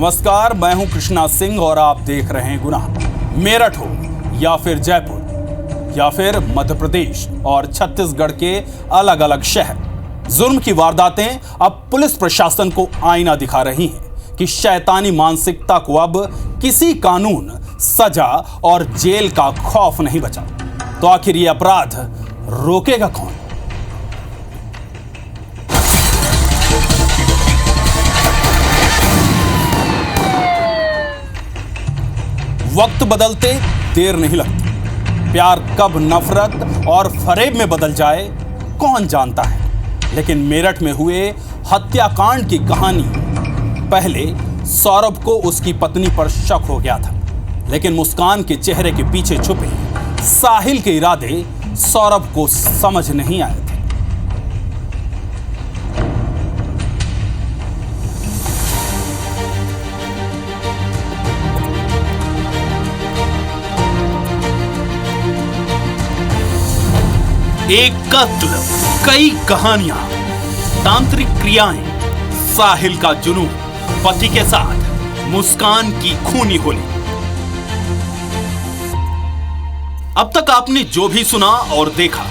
नमस्कार, मैं हूं कृष्णा सिंह और आप देख रहे हैं गुनाह। मेरठ हो या फिर जयपुर या फिर मध्य प्रदेश और छत्तीसगढ़ के अलग अलग शहर, जुर्म की वारदातें अब पुलिस प्रशासन को आईना दिखा रही हैं कि शैतानी मानसिकता को अब किसी कानून, सजा और जेल का खौफ नहीं बचा। तो आखिर ये अपराध रोकेगा कौन? वक्त बदलते देर नहीं लगती। प्यार कब नफरत और फरेब में बदल जाए कौन जानता है। लेकिन मेरठ में हुए हत्याकांड की कहानी, पहले सौरभ को उसकी पत्नी पर शक हो गया था, लेकिन मुस्कान के चेहरे के पीछे छुपे साहिल के इरादे सौरभ को समझ नहीं आए थे। एक कत्ल, कई कहानियां, तांत्रिक क्रियाएं, साहिल का जुनून, पति के साथ मुस्कान की खूनी होली। अब तक आपने जो भी सुना और देखा,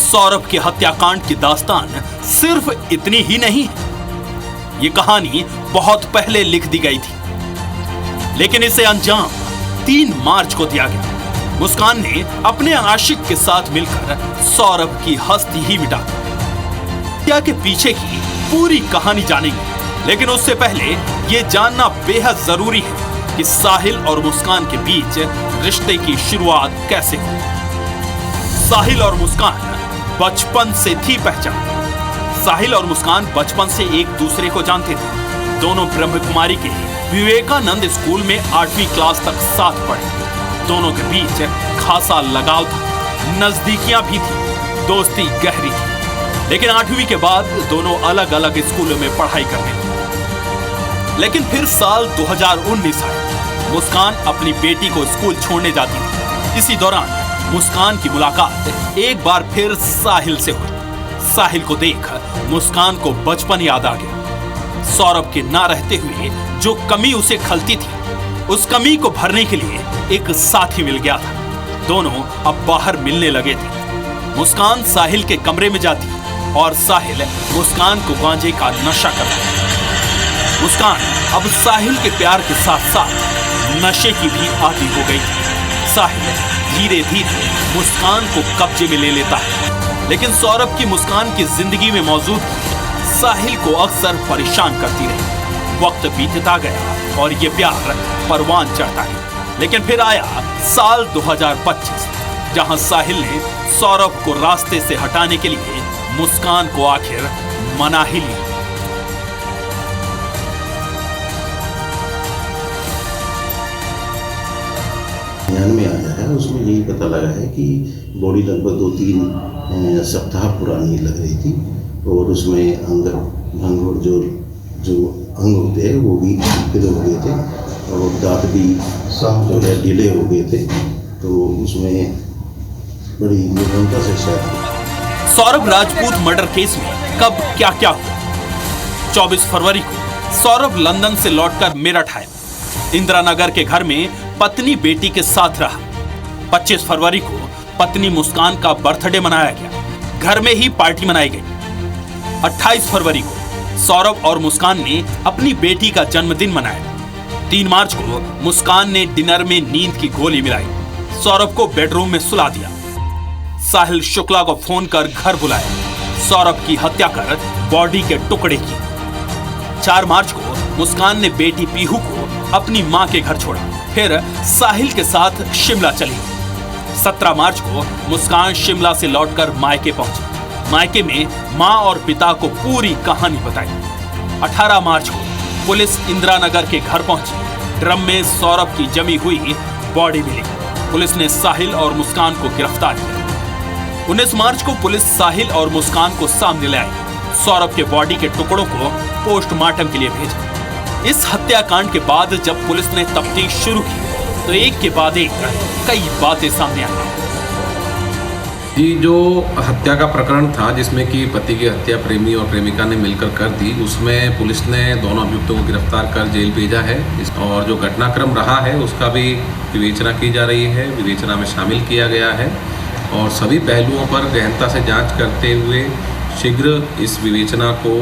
सौरभ के हत्याकांड की दास्तान सिर्फ इतनी ही नहीं है। ये कहानी बहुत पहले लिख दी गई थी, लेकिन इसे अंजाम 3 मार्च को दिया गया। मुस्कान ने अपने आशिक के साथ मिलकर सौरभ की हस्ती ही मिटा दी। हत्या के पीछे की पूरी कहानी जानेंगे, लेकिन उससे पहले यह जानना बेहद जरूरी है कि साहिल और मुस्कान के बीच रिश्ते की शुरुआत कैसे हुई। साहिल और मुस्कान बचपन से थी पहचान। साहिल और मुस्कान बचपन से एक दूसरे को जानते थे। दोनों ब्रह्म कुमारी के विवेकानंद स्कूल में 8वीं क्लास तक साथ पढ़े। दोनों के बीच खासा लगाव था, नजदीकियां भी थी, दोस्ती गहरी थी। लेकिन 8वीं के बाद दोनों अलग अलग स्कूलों में पढ़ाई करने लगे। लेकिन फिर साल 2019 आया। मुस्कान अपनी बेटी को स्कूल छोड़ने जाती थी। इसी दौरान मुस्कान की मुलाकात एक बार फिर साहिल से हुई। साहिल को देख मुस्कान को बचपन याद आ गया। सौरभ के ना रहते हुए जो कमी उसे खलती थी, उस कमी को भरने के लिए एक साथी मिल गया था। दोनों अब बाहर मिलने लगे थे। मुस्कान साहिल के कमरे में जाती और साहिल मुस्कान को गांजे का नशा करता। मुस्कान अब साहिल के प्यार के साथ साथ नशे की भी आदी हो गई थी। साहिल धीरे धीरे मुस्कान को कब्जे में ले लेता है, लेकिन सौरभ की मुस्कान की जिंदगी में मौजूद साहिल को अक्सर परेशान करती रही। वक्त बीतता गया और ये प्यार परवान चढ़ता है। लेकिन फिर आया साल 2025, जहां साहिल ने सौरभ को रास्ते से हटाने के लिए मुस्कान को आखिर मना ही लिया। ध्यान में आया है, उसमें यही पता लगा है कि बॉडी लगभग 2-3 सप्ताह पुरानी लग रही थी और उसमें अंग भंग जो अंग होते हैं वो भी ढीले हो गए थे और दांत भी जो है ढीले हो गए थे। तो उसमें बड़ी निर्भरता से शायद। सौरभ राजपूत मर्डर केस में कब क्या क्या हुआ? 24 फरवरी को सौरभ लंदन से लौटकर मेरठ आया। इंदिरा नगर के घर में पत्नी बेटी के साथ रहा। 25 फरवरी को पत्नी मुस्कान का बर्थडे मनाया गया। घर में ही पार्टी मनाई गई। 28 फरवरी को सौरभ और मुस्कान ने अपनी बेटी का जन्मदिन मनाया। 3 मार्च को मुस्कान ने डिनर में नींद की गोली मिलाई। सौरभ को बेडरूम में सुला दिया। साहिल शुक्ला को फोन कर घर बुलाया। सौरभ की हत्या कर बॉडी के टुकड़े किए। 4 मार्च को मुस्कान ने बेटी पीहू को अपनी मां के घर छोड़ा। फिर साहिल के साथ शिमला चली। 17 मार्च को मुस्कान शिमला से लौटकर मायके पहुंची। मायके में मां और पिता को पूरी कहानी बताई। 18 मार्च को पुलिस इंदिरा नगर के घर पहुंची। ड्रम में सौरभ की जमी हुई बॉडी मिली। पुलिस ने साहिल और मुस्कान को गिरफ्तार किया। 19 मार्च को पुलिस साहिल और मुस्कान को सामने ले आई। सौरभ के बॉडी के टुकड़ों को पोस्टमार्टम के लिए भेजा। इस हत्याकांड के बाद जब पुलिस ने तफ्तीश शुरू की तो एक के बाद एक कई बातें सामने आई। जी, जो हत्या का प्रकरण था जिसमें कि पति की हत्या प्रेमी और प्रेमिका ने मिलकर कर दी, उसमें पुलिस ने दोनों अभियुक्तों को गिरफ्तार कर जेल भेजा है। और जो घटनाक्रम रहा है उसका भी विवेचना की जा रही है, विवेचना में शामिल किया गया है और सभी पहलुओं पर गहनता से जांच करते हुए शीघ्र इस विवेचना को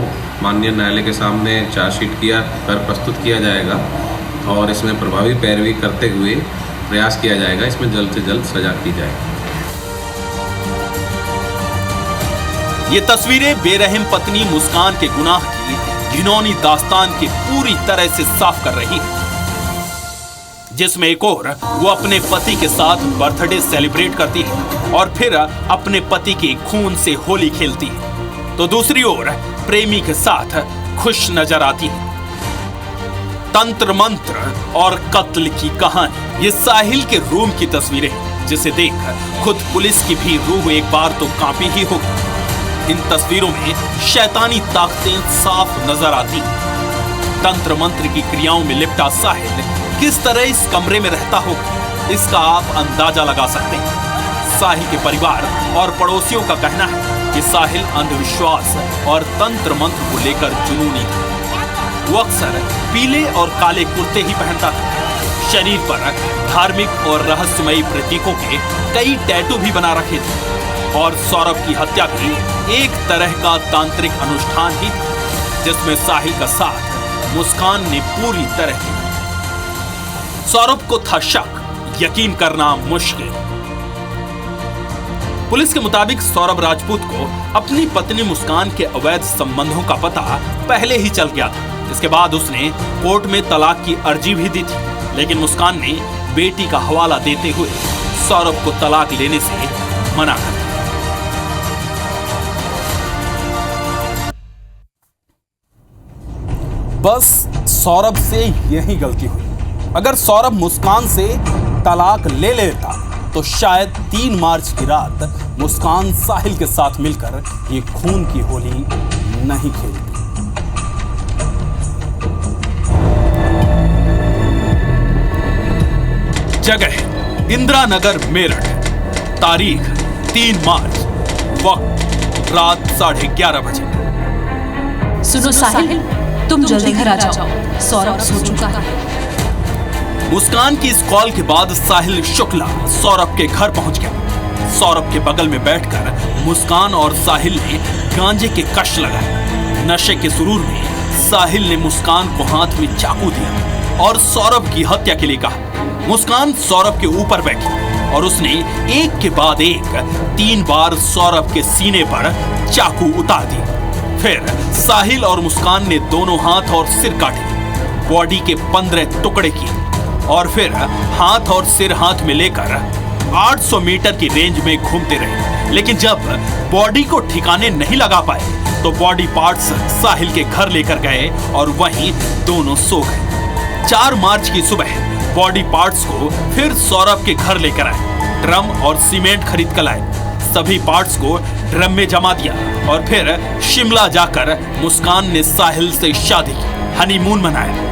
माननीय न्यायालय के सामने चार्जशीट कर प्रस्तुत किया जाएगा और इसमें प्रभावी पैरवी करते हुए प्रयास किया जाएगा, इसमें जल्द से जल्द सजा की जाएगी। ये तस्वीरें बेरहम पत्नी मुस्कान के गुनाह की घिनौनी दास्तान की पूरी तरह से साफ कर रही है, जिसमें एक और वो अपने पति के साथ बर्थडे सेलिब्रेट करती है और फिर अपने पति के खून से होली खेलती है, तो दूसरी ओर प्रेमी के साथ खुश नजर आती है। तंत्र मंत्र और कत्ल की कहानी, ये साहिल के रूम की तस्वीरें हैं, जिसे देख खुद पुलिस की भी रूह एक बार तो कांपी ही होगी। इन तस्वीरों में शैतानी ताकतें साफ नजर आती हैं। तंत्र मंत्र की क्रियाओं में लिपटा साहिल किस तरह इस कमरे में रहता होगा, इसका आप अंदाजा लगा सकते हैं। साहिल के परिवार और पड़ोसियों का कहना है कि साहिल अंधविश्वास और तंत्र मंत्र को लेकर जुनूनी था। वो अक्सर पीले और काले कुर्ते ही पहनता था। शरीर पर धार्मिक और रहस्यमयी प्रतीकों के कई टैटू भी बना रखे थे और सौरभ की हत्या भी एक तरह का तांत्रिक अनुष्ठान ही था, जिसमें साहिल का साथ मुस्कान ने पूरी तरह दिया। सौरभ को था शक, यकीन करना मुश्किल। पुलिस के मुताबिक सौरभ राजपूत को अपनी पत्नी मुस्कान के अवैध संबंधों का पता पहले ही चल गया था। इसके बाद उसने कोर्ट में तलाक की अर्जी भी दी थी, लेकिन मुस्कान ने बेटी का हवाला देते हुए सौरभ को तलाक लेने से मना कर दिया। बस सौरभ से यही गलती हुई। अगर सौरभ मुस्कान से तलाक ले लेता तो शायद 3 मार्च की रात मुस्कान साहिल के साथ मिलकर ये खून की होली नहीं खेलती। जगह इंदिरा नगर मेरठ, तारीख 3 मार्च, वक्त रात 11:30 बजे। सुनो साहिल, तुम जल्दी घर आ जाओ, सौरभ सो चुका है। मुस्कान की इस कॉल के बाद साहिल शुक्ला सौरभ के घर पहुंच गया। सौरभ के बगल में बैठकर मुस्कान और साहिल ने गांजे के कश लगाए। नशे के सुरूर में साहिल ने मुस्कान को हाथ में चाकू दिया और सौरभ की हत्या के लिए कहा। मुस्कान सौरभ के ऊपर बैठी और उसने एक के बाद एक 3 बार सौरभ के सीने पर चाकू उतार दिए। फिर साहिल और मुस्कान ने दोनों हाथ और सिर काटे, बॉडी के 15 टुकड़े किए और फिर हाथ और सिर हाथ में लेकर 800 मीटर की रेंज में घूमते रहे। लेकिन जब बॉडी को ठिकाने नहीं लगा पाए तो बॉडी पार्ट्स साहिल के घर लेकर गए और वहीं दोनों सो गए। 4 मार्च की सुबह बॉडी पार्ट्स को फिर सौरभ के घर लेकर आए। ड्रम और सीमेंट खरीद कर लाए, सभी पार्ट्स को ड्रम में जमा दिया और फिर शिमला जाकर मुस्कान ने साहिल से शादी की, हनीमून मनाया।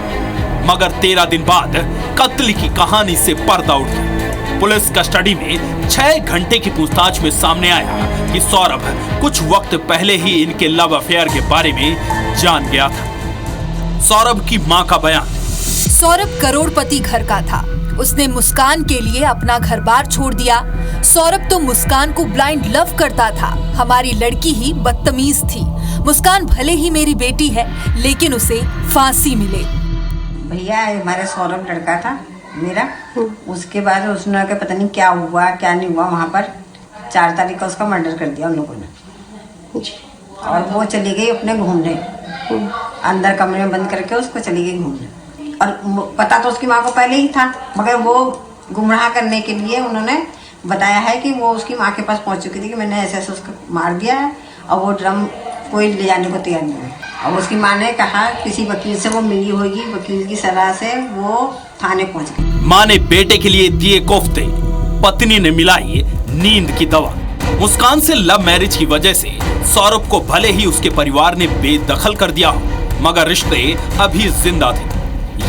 मगर 13 दिन बाद कत्ल की कहानी से पर्दा उठ गया। पुलिस कस्टडी में 6 घंटे की पूछताछ में सामने आया कि सौरभ कुछ वक्त पहले ही इनके लव अफेयर के बारे में जान गया था। सौरभ की मां का बयान। सौरभ करोड़पति घर का था, उसने मुस्कान के लिए अपना घर बार छोड़ दिया। सौरभ तो मुस्कान को ब्लाइंड लव करता था, हमारी लड़की ही बदतमीज थी। मुस्कान भले ही मेरी बेटी है, लेकिन उसे फांसी मिले। भैया हमारा सौरभ लड़का था मेरा, उसके बाद उसने के पता नहीं क्या हुआ क्या नहीं हुआ, वहाँ पर 4 तारीख को उसका मर्डर कर दिया उन लोगों ने। और वो चली गई अपने घूमने, अंदर कमरे में बंद करके उसको चली गई घूमने। और पता तो उसकी माँ को पहले ही था, मगर वो गुमराह करने के लिए उन्होंने बताया है कि वो उसकी माँ के पास पहुँच चुकी थी कि मैंने ऐसे उसको मार दिया है और वो ड्रम कोई ले जाने को तैयार नहीं है। और उसकी माँ ने कहा किसी वकील से वो मिली होगी, वकील की सलाह से वो थाने पहुँच गई। माँ ने बेटे के लिए दिए कोफ्ते, पत्नी ने मिलाई नींद की दवा। मुस्कान से लव मैरिज की वजह से सौरभ को भले ही उसके परिवार ने बेदखल कर दिया हो, मगर रिश्ते अभी जिंदा थे।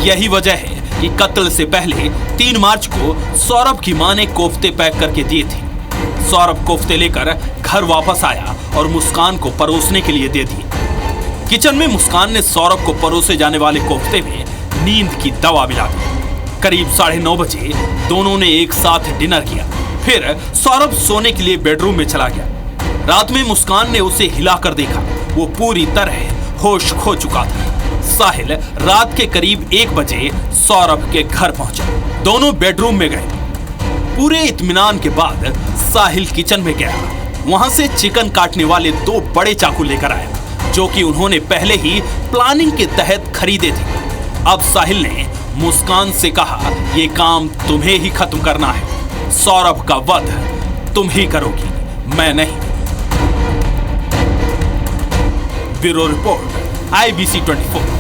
यही वजह है कि कत्ल से पहले 3 मार्च को सौरभ की मां ने कोफ्ते पैक करके दिए थे। सौरभ कोफ्ते लेकर घर वापस आया और मुस्कान को परोसने के लिए दे दिए। किचन में मुस्कान ने सौरभ को परोसे जाने वाले कोफ्ते में नींद की दवा मिला दी। करीब 9:30 बजे दोनों ने एक साथ डिनर किया। फिर सौरभ सोने के लिए बेडरूम में चला गया। रात में मुस्कान ने उसे हिलाकर देखा, वो पूरी तरह होश खो चुका था। साहिल रात के करीब 1 बजे सौरभ के घर पहुंचा। दोनों बेडरूम में गए। पूरे इत्मीनान के बाद साहिल किचन में गया। वहां से चिकन काटने वाले 2 बड़े चाकू लेकर आया, जो कि उन्होंने पहले ही प्लानिंग के तहत खरीदे थे। अब साहिल ने मुस्कान से कहा, ये काम तुम्हें ही खत्म करना है। सौरभ का वध तुम ही करोगी, मैं नहीं। Bureau report, IBC 24।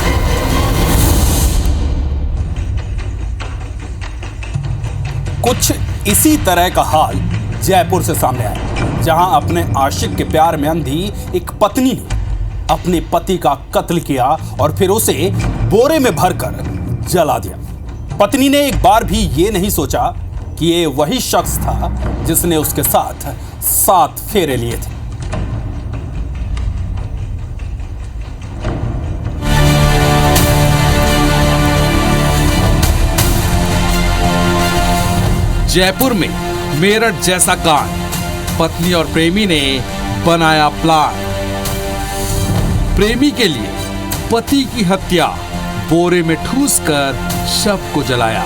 कुछ इसी तरह का हाल जयपुर से सामने आया, जहां अपने आशिक के प्यार में अंधी एक पत्नी ने अपने पति का कत्ल किया और फिर उसे बोरे में भरकर जला दिया। पत्नी ने एक बार भी ये नहीं सोचा कि ये वही शख्स था जिसने उसके साथ 7 फेरे लिए थे। जयपुर में मेरठ जैसा कांड, पत्नी और प्रेमी ने बनाया प्लान। प्रेमी के लिए पति की हत्या, बोरे में ठूस कर शव को जलाया।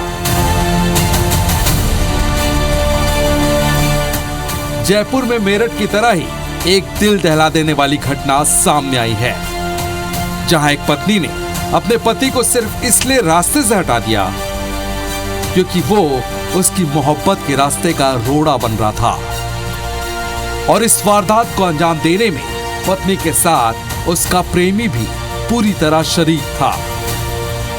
जयपुर में मेरठ की तरह ही एक दिल दहला देने वाली घटना सामने आई है, जहां एक पत्नी ने अपने पति को सिर्फ इसलिए रास्ते से हटा दिया क्योंकि वो उसकी मोहब्बत के रास्ते का रोड़ा बन रहा था। और इस वारदात को अंजाम देने में पत्नी के साथ उसका प्रेमी भी पूरी तरह शरीक था।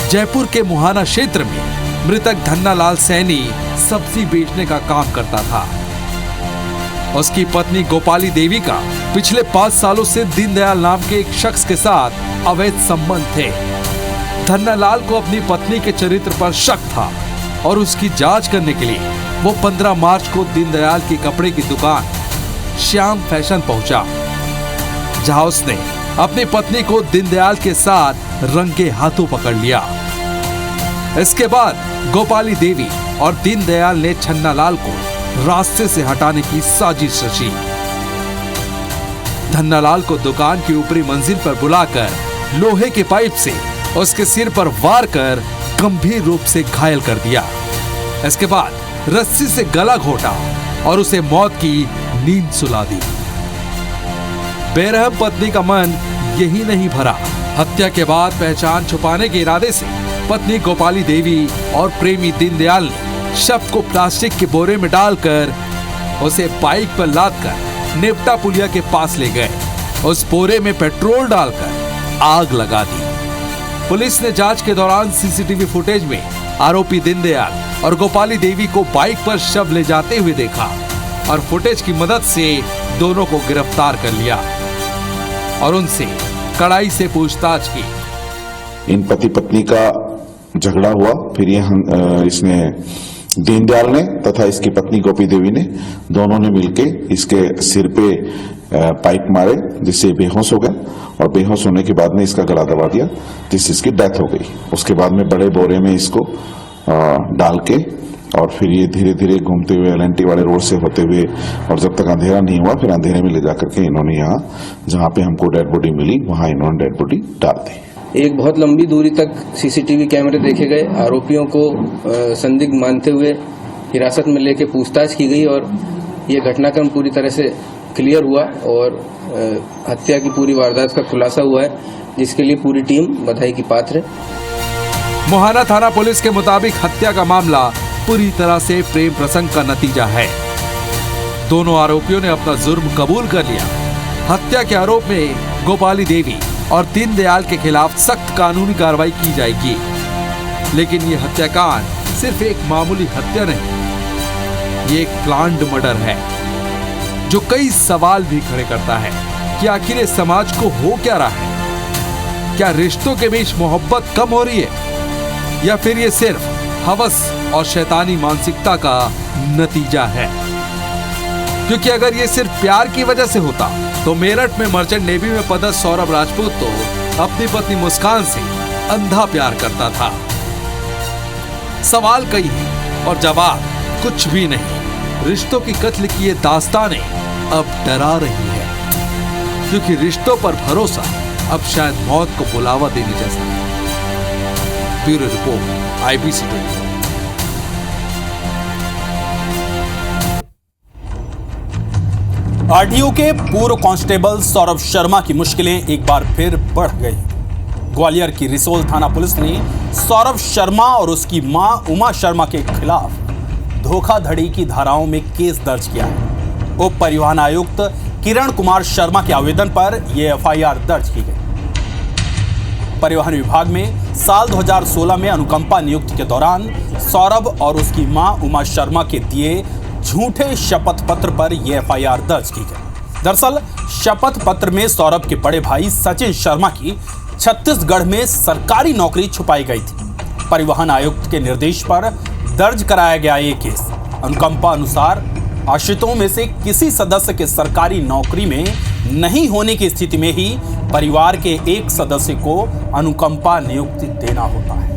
जयपुर के मुहाना क्षेत्र में मृतक धन्नालाल सैनी सब्जी बेचने का काम करता था। उसकी पत्नी गोपाली देवी का पिछले 5 सालों से दीनदयाल नाम के एक शख्स के साथ अवैध संबंध थे। धन्नालाल को अपनी पत्नी के चरित्र पर शक था और उसकी जांच करने के लिए वो 15 मार्च को दीनदयाल की कपड़े की दुकान श्याम फैशन पहुंचा, जहां उसने अपनी पत्नी को दीनदयाल के साथ रंगे हाथों पकड़ लिया। इसके बाद गोपाली देवी और दीनदयाल ने छन्नालाल को रास्ते से हटाने की साजिश रची। धन्नालाल को दुकान की ऊपरी मंजिल पर बुलाकर लोहे के पाइप से उसके सिर पर वार कर गंभीर रूप से घायल कर दिया। इसके बाद रस्सी से गला घोटा और उसे मौत की नींद सुला दी। बेरहम पत्नी का मन यही नहीं भरा। हत्या के बाद पहचान छुपाने के इरादे से पत्नी गोपाली देवी और प्रेमी दीनदयाल ने शव को प्लास्टिक के बोरे में डालकर उसे बाइक पर लादकर नेवटा पुलिया के पास ले गए। उस बोरे में पेट्रोल डालकर आग लगा दी। पुलिस ने जांच के दौरान सीसीटीवी फुटेज में आरोपी दीनदयाल और गोपाली देवी को बाइक पर शव ले जाते हुए देखा और फुटेज की मदद से दोनों को गिरफ्तार कर लिया और उनसे कड़ाई से पूछताछ की। इन पति पत्नी का झगड़ा हुआ, फिर इसने दीनदयाल ने तथा इसकी पत्नी गोपी देवी ने दोनों ने मिलके इसके सिर पे पाइप मारे, जिससे बेहोश हो गया और बेहोश होने के बाद में इसका गला दबा दिया, जिससे इसकी डेथ हो गई। उसके बाद में बड़े बोरे में इसको डाल के और फिर ये धीरे धीरे घूमते हुए LNT वाले रोड से होते हुए और जब तक अंधेरा नहीं हुआ फिर अंधेरे में ले जाकर के इन्होंने यहाँ जहाँ पे हमको डेड बॉडी मिली वहाँ इन्होंने डेड बॉडी डाल दी। एक बहुत लंबी दूरी तक सीसीटीवी कैमरे देखे गए। आरोपियों को संदिग्ध मानते हुए हिरासत में लेके पूछताछ की गई और ये घटनाक्रम पूरी तरह से क्लियर हुआ और हत्या की पूरी वारदात का खुलासा हुआ है, जिसके लिए पूरी टीम बधाई की पात्र है। मोहाना थाना पुलिस के मुताबिक हत्या का मामला पूरी तरह से प्रेम प्रसंग का नतीजा है। दोनों आरोपियों ने अपना जुर्म कबूल कर लिया। हत्या के आरोप में गोपाली देवी और दीनदयाल के खिलाफ सख्त कानूनी कार्रवाई की जाएगी। लेकिन ये हत्याकांड सिर्फ एक मामूली हत्या नहीं, ये एक प्लान्ड मर्डर है जो कई सवाल भी खड़े करता है कि आखिर इस समाज को हो क्या रहा है। क्या रिश्तों के बीच मोहब्बत कम हो रही है या फिर ये सिर्फ हवस और शैतानी मानसिकता का नतीजा है। क्योंकि अगर ये सिर्फ प्यार की वजह से होता तो मेरठ में मर्चेंट नेवी में पदस्थ सौरभ राजपूत तो अपनी पत्नी मुस्कान से अंधा प्यार करता था। सवाल कई है और जवाब कुछ भी नहीं। रिश्तों की कत्ल की ये दास्तानें अब डरा रही है, क्योंकि रिश्तों पर भरोसा अब शायद मौत को बुलावा देने जैसा है। Bureau report, IBC 24। आरटीओ के पूर्व कांस्टेबल सौरभ शर्मा की मुश्किलें एक बार फिर बढ़ गई। ग्वालियर की रिसोल थाना पुलिस ने सौरभ शर्मा और उसकी मां उमा शर्मा के खिलाफ धोखाधड़ी की धाराओं में केस दर्ज किया है। उप परिवहन आयुक्त किरण कुमार शर्मा के आवेदन पर यह FIR दर्ज की गई। परिवहन विभाग में साल 2016 में अनुकंपा नियुक्ति के दौरान सौरभ और उसकी मां उमा शर्मा के दिए झूठे शपथ पत्र पर यह FIR दर्ज की गई। दरअसल शपथ पत्र में सौरभ के बड़े भाई सचिन शर्मा की छत्तीसगढ़ में सरकारी नौकरी छुपाई गई थी। परिवहन आयुक्त के निर्देश पर दर्ज कराया गया ये केस। अनुकंपा अनुसार आश्रितों में से किसी सदस्य के सरकारी नौकरी में नहीं होने की स्थिति में ही परिवार के एक सदस्य को अनुकंपा नियुक्ति देना होता है।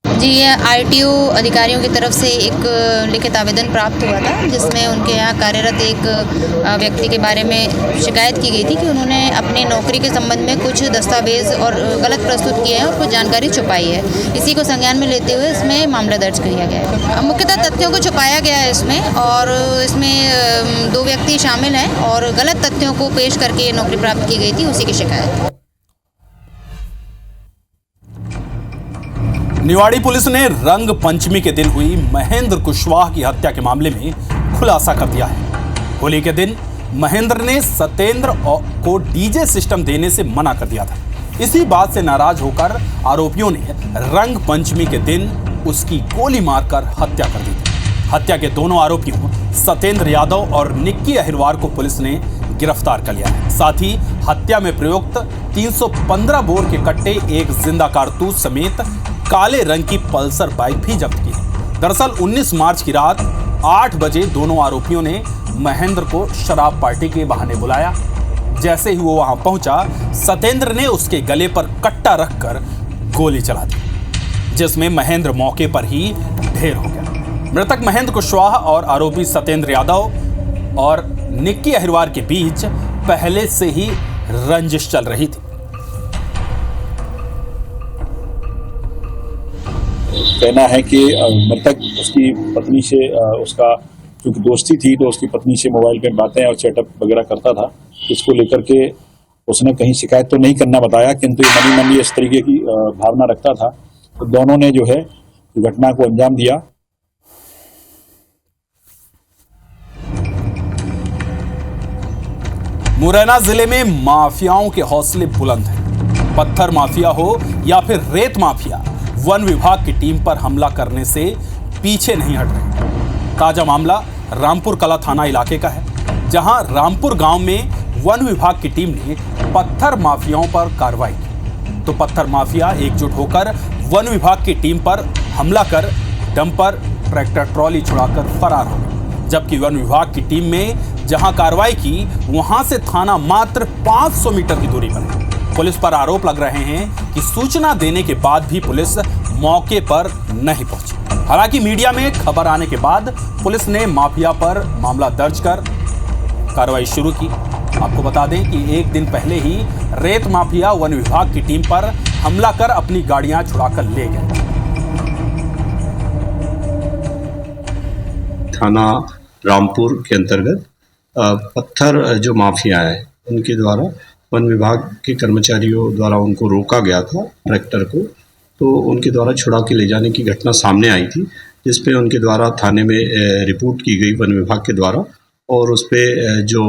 जी, ये आरटीओ अधिकारियों की तरफ से एक लिखित आवेदन प्राप्त हुआ था, जिसमें उनके यहाँ कार्यरत एक व्यक्ति के बारे में शिकायत की गई थी कि उन्होंने अपनी नौकरी के संबंध में कुछ दस्तावेज और गलत प्रस्तुत किए हैं और कुछ जानकारी छुपाई है। इसी को संज्ञान में लेते हुए इसमें मामला दर्ज किया गया है। मुख्यतः तथ्यों को छुपाया गया है इसमें, और इसमें 2 व्यक्ति शामिल हैं और गलत तथ्यों को पेश करके नौकरी प्राप्त की गई थी, उसी की शिकायत। निवाड़ी पुलिस ने रंग पंचमी के दिन हुई महेंद्र कुशवाहा की हत्या के मामले में खुलासा कर दिया है। होली के दिन महेंद्र ने सत्येंद्र को डीजे सिस्टम देने से मना कर दिया था। इसी बात से नाराज होकर आरोपियों ने रंग पंचमी के दिन उसकी गोली मारकर हत्या कर दी थी। हत्या के दोनों आरोपियों सत्येंद्र यादव और निक्की अहिरवार को पुलिस ने गिरफ्तार कर लिया है। साथ ही हत्या में प्रयुक्त 315 बोर के कट्टे, एक जिंदा कारतूस समेत काले रंग की पल्सर बाइक भी जब्त की है। दरअसल 19 मार्च की रात 8 बजे दोनों आरोपियों ने महेंद्र को शराब पार्टी के बहाने बुलाया। जैसे ही वो वहां पहुंचा, सत्येंद्र ने उसके गले पर कट्टा रखकर गोली चला दी, जिसमें महेंद्र मौके पर ही ढेर हो गया। मृतक महेंद्र कुशवाहा और आरोपी सत्येंद्र यादव और निक्की अहिरवार के बीच पहले से ही रंजिश चल रही थी। कहना है कि मृतक उसकी पत्नी से उसका क्योंकि दोस्ती थी, तो उसकी पत्नी से मोबाइल पे बातें और चैटअप वगैरह करता था। इसको लेकर के उसने कहीं शिकायत तो नहीं करना बताया, किंतु मनी मनी इस तरीके की भावना रखता था। तो दोनों ने जो है घटना को अंजाम दिया। मुरैना जिले में माफियाओं के हौसले बुलंद हैं। पत्थर माफिया हो या फिर रेत माफिया, वन विभाग की टीम पर हमला करने से पीछे नहीं हट रहे। ताजा मामला रामपुर कला थाना इलाके का है, जहां रामपुर गांव में वन विभाग की टीम ने पत्थर माफियाओं पर कार्रवाई की। तो पत्थर माफिया एकजुट होकर वन विभाग की टीम पर हमला कर डंपर, ट्रैक्टर ट्रॉली छुड़ाकर फरार हो गए। जबकि वन विभाग की टीम में जहां कार्रवाई की, वहां से थाना मात्र 500 मीटर की दूरी पर है। पुलिस पर आरोप लग रहे हैं कि सूचना देने के बाद भी पुलिस मौके पर नहीं पहुंची। हालांकि मीडिया में खबर आने के बाद पुलिस ने माफिया पर मामला दर्ज कर कार्रवाई शुरू की। आपको बता दें कि एक दिन पहले ही रेत माफिया वन विभाग की टीम पर हमला कर अपनी गाड़ियां छुड़ाकर ले गए। थाना रामपुर के अंतर्गत पत्थर जो माफिया है, उनके द्वारा वन विभाग के कर्मचारियों द्वारा उनको रोका गया था, ट्रैक्टर को, तो उनके द्वारा छुड़ा के ले जाने की घटना सामने आई थी, जिस पे उनके द्वारा थाने में रिपोर्ट की गई वन विभाग के द्वारा, और उस पे जो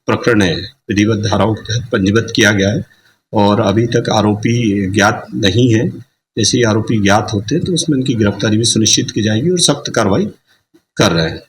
प्रकरण है विधिवत धाराओं के तहत पंजीबद्ध किया गया है। और अभी तक आरोपी ज्ञात नहीं है। जैसे ही आरोपी ज्ञात होते हैं तो उसमें उनकी गिरफ्तारी भी सुनिश्चित की जाएगी और सख्त कार्रवाई कर रहे हैं।